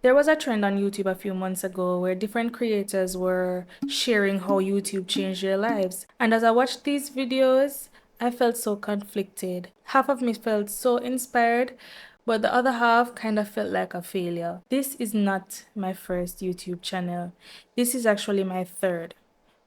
There was a trend on YouTube a few months ago where different creators were sharing how YouTube changed their lives. And as I watched these videos, I felt so conflicted. Half of me felt so inspired, but the other half kind of felt like a failure. This is not my first YouTube channel. This is actually my third.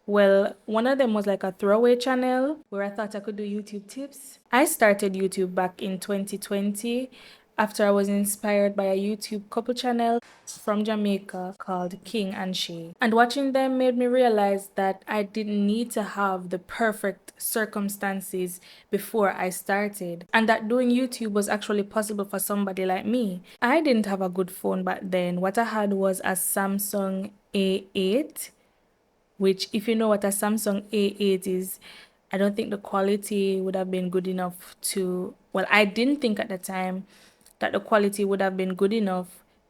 Well, one of them was like a throwaway channel where I thought I could do YouTube tips. I started YouTube back in 2020 after I was inspired by a YouTube couple channel from Jamaica called King and Shay. And watching them made me realize that I didn't need to have the perfect circumstances before I started, and that doing YouTube was actually possible for somebody like me. I didn't have a good phone back then. What I had was a Samsung A8, which if you know what a Samsung A8 is, I don't think the quality would have been good enough to, well, I didn't think at the time that the quality would have been good enough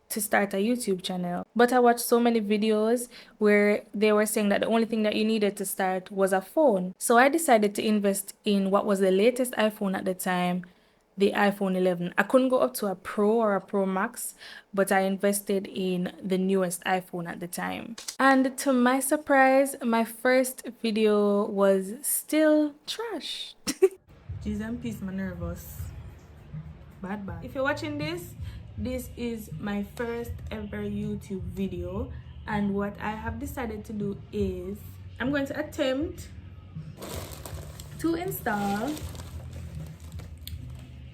to start a YouTube channel. But I watched so many videos where they were saying that the only thing that you needed to start was a phone. So I decided to invest in what was the latest iPhone at the time, the iPhone 11. I couldn't go up to a Pro or a Pro Max, but I invested in the newest iPhone at the time. And to my surprise, my first video was still trash. Jeez, I'm pissed, my nervous. Bad. If you're watching this, this is my first ever YouTube video, and what I have decided to do is I'm going to attempt to install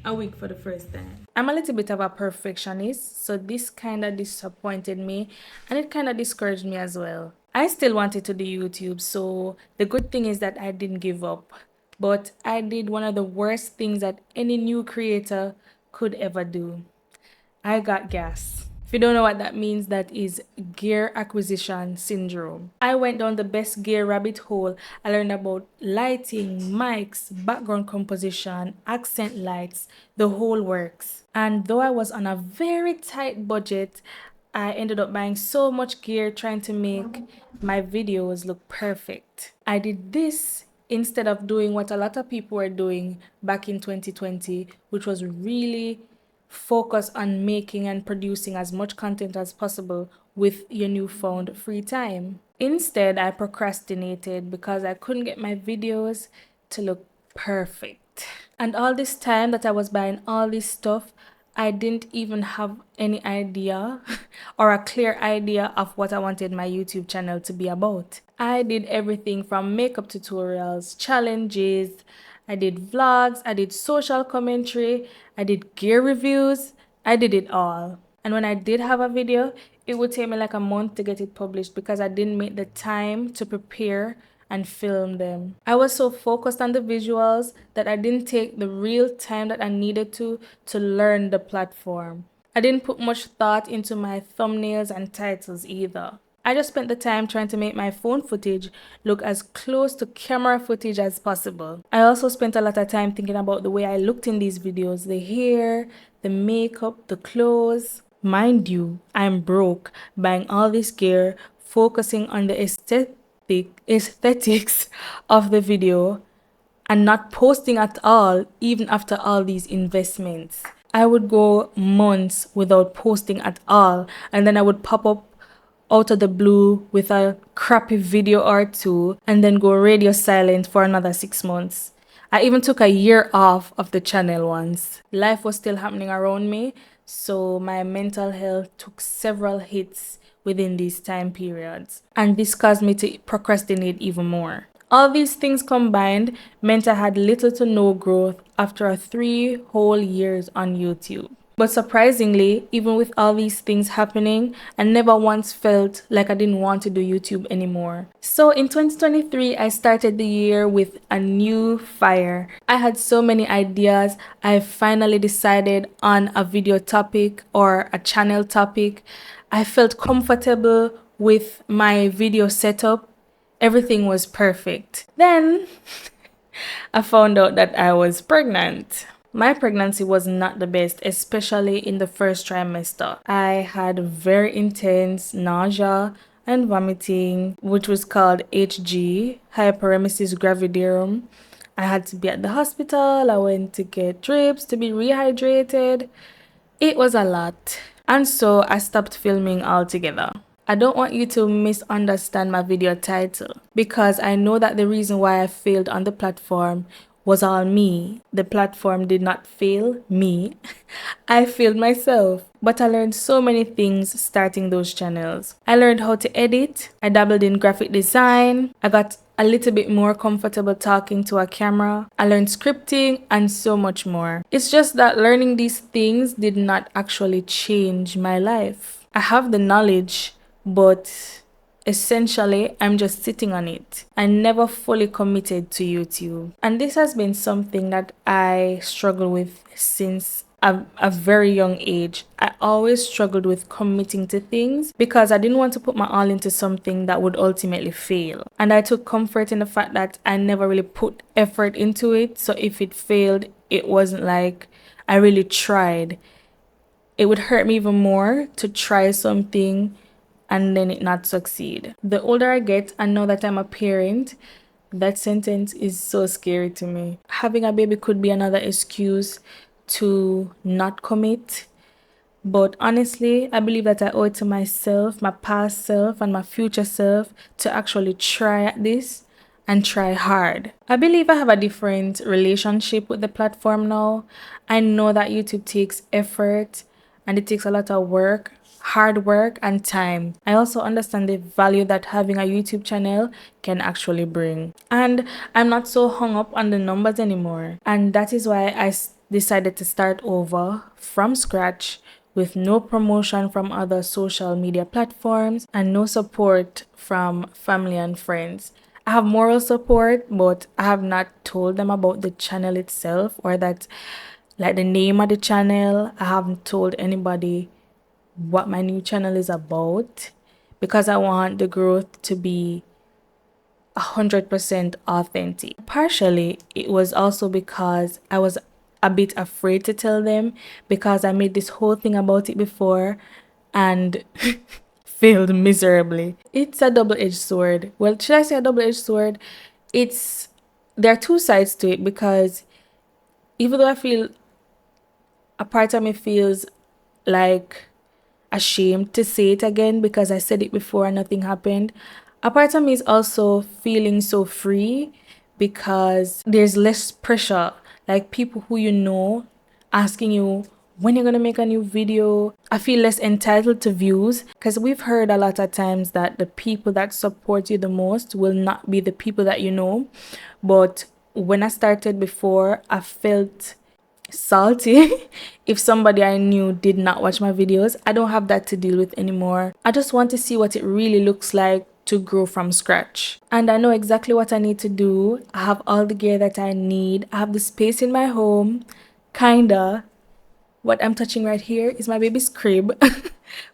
a wig for the first time. I'm a little bit of a perfectionist, so this kind of disappointed me and it kind of discouraged me as well. I still wanted to do YouTube, so the good thing is that I didn't give up. But I did one of the worst things that any new creator could ever do. I got gas. If you don't know what that means, that is gear acquisition syndrome. I went down the best gear rabbit hole. I learned about lighting, mics, background composition, accent lights, the whole works. And though I was on a very tight budget, I ended up buying so much gear trying to make my videos look perfect. I did this instead of doing what a lot of people were doing back in 2020, which was really focus on making and producing as much content as possible with your newfound free time. Instead, I procrastinated because I couldn't get my videos to look perfect. And all this time that I was buying all this stuff, I didn't even have any idea or a clear idea of what I wanted my YouTube channel to be about. I did everything from makeup tutorials, challenges, I did vlogs, I did social commentary, I did gear reviews, I did it all. And when I did have a video, it would take me like a month to get it published because I didn't make the time to prepare and film them. I was so focused on the visuals that I didn't take the real time that I needed to learn the platform. I didn't put much thought into my thumbnails and titles either. I just spent the time trying to make my phone footage look as close to camera footage as possible. I also spent a lot of time thinking about the way I looked in these videos, the hair, the makeup, the clothes. Mind you, I'm broke, buying all this gear, focusing on the aesthetics of the video, and not posting at all, even after all these investments. I would go months without posting at all, and then I would pop up out of the blue with a crappy video or two and then go radio silent for another 6 months. I even took a year off of the channel once. Life was still happening around me, so my mental health took several hits within these time periods, and this caused me to procrastinate even more. All these things combined meant I had little to no growth after 3 whole years on YouTube. But surprisingly, even with all these things happening, I never once felt like I didn't want to do YouTube anymore. So in 2023, I started the year with a new fire. I had so many ideas. I finally decided on a video topic or a channel topic. I felt comfortable with my video setup. Everything was perfect. Then I found out that I was pregnant. My pregnancy was not the best, especially in the first trimester. I had very intense nausea and vomiting, which was called HG, hyperemesis gravidarum. I had to be at the hospital. I went to get drips to be rehydrated. It was a lot. And so I stopped filming altogether. I don't want you to misunderstand my video title because I know that the reason why I failed on the platform was all me. The platform did not fail me. I failed myself. But I learned so many things starting those channels. I learned how to edit. I dabbled in graphic design. I got a little bit more comfortable talking to a camera. I learned scripting and so much more. It's just that learning these things did not actually change my life. I have the knowledge, but essentially, I'm just sitting on it. I never fully committed to YouTube. And this has been something that I struggle with since a very young age. I always struggled with committing to things because I didn't want to put my all into something that would ultimately fail. And I took comfort in the fact that I never really put effort into it. So if it failed, it wasn't like I really tried. It would hurt me even more to try something and then it not succeed. The older I get and now that I'm a parent, that sentence is so scary to me. Having a baby could be another excuse to not commit. But honestly, I believe that I owe it to myself, my past self, and my future self to actually try at this and try hard. I believe I have a different relationship with the platform now. I know that YouTube takes effort and it takes a lot of work, hard work, and time. I also understand the value that having a YouTube channel can actually bring. And I'm not so hung up on the numbers anymore. And that is why I decided to start over from scratch with no promotion from other social media platforms and no support from family and friends. I have moral support, but I have not told them about the channel itself or that, like, the name of the channel. I haven't told anybody what my new channel is about because I want the growth to be 100% authentic. Partially, it was also because I was a bit afraid to tell them because I made this whole thing about it before and failed miserably. It's a double-edged sword. Well, should I say a double-edged sword? There are two sides to it because even though I feel a part of me feels like ashamed to say it again because I said it before and nothing happened. A part of me is also feeling so free because there's less pressure. Like people who you know asking you when you're gonna make a new video. I feel less entitled to views because we've heard a lot of times that the people that support you the most will not be the people that you know. But when I started before, I felt salty if somebody I knew did not watch my videos. I don't have that to deal with anymore. I just want to see what it really looks like to grow from scratch. And I know exactly what I need to do. I have all the gear that I need. I have the space in my home. Kinda. What I'm touching right here is my baby's crib.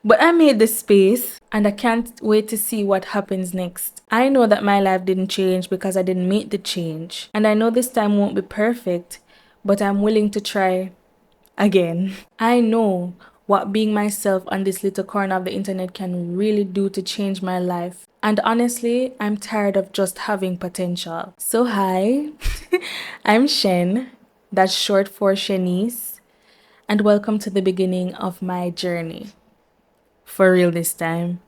But I made the space and I can't wait to see what happens next. I know that my life didn't change because I didn't make the change. And I know this time won't be perfect, but I'm willing to try again. I know what being myself on this little corner of the internet can really do to change my life. And honestly, I'm tired of just having potential. So hi, I'm Shen, that's short for Shanice, and welcome to the beginning of my journey. For real this time.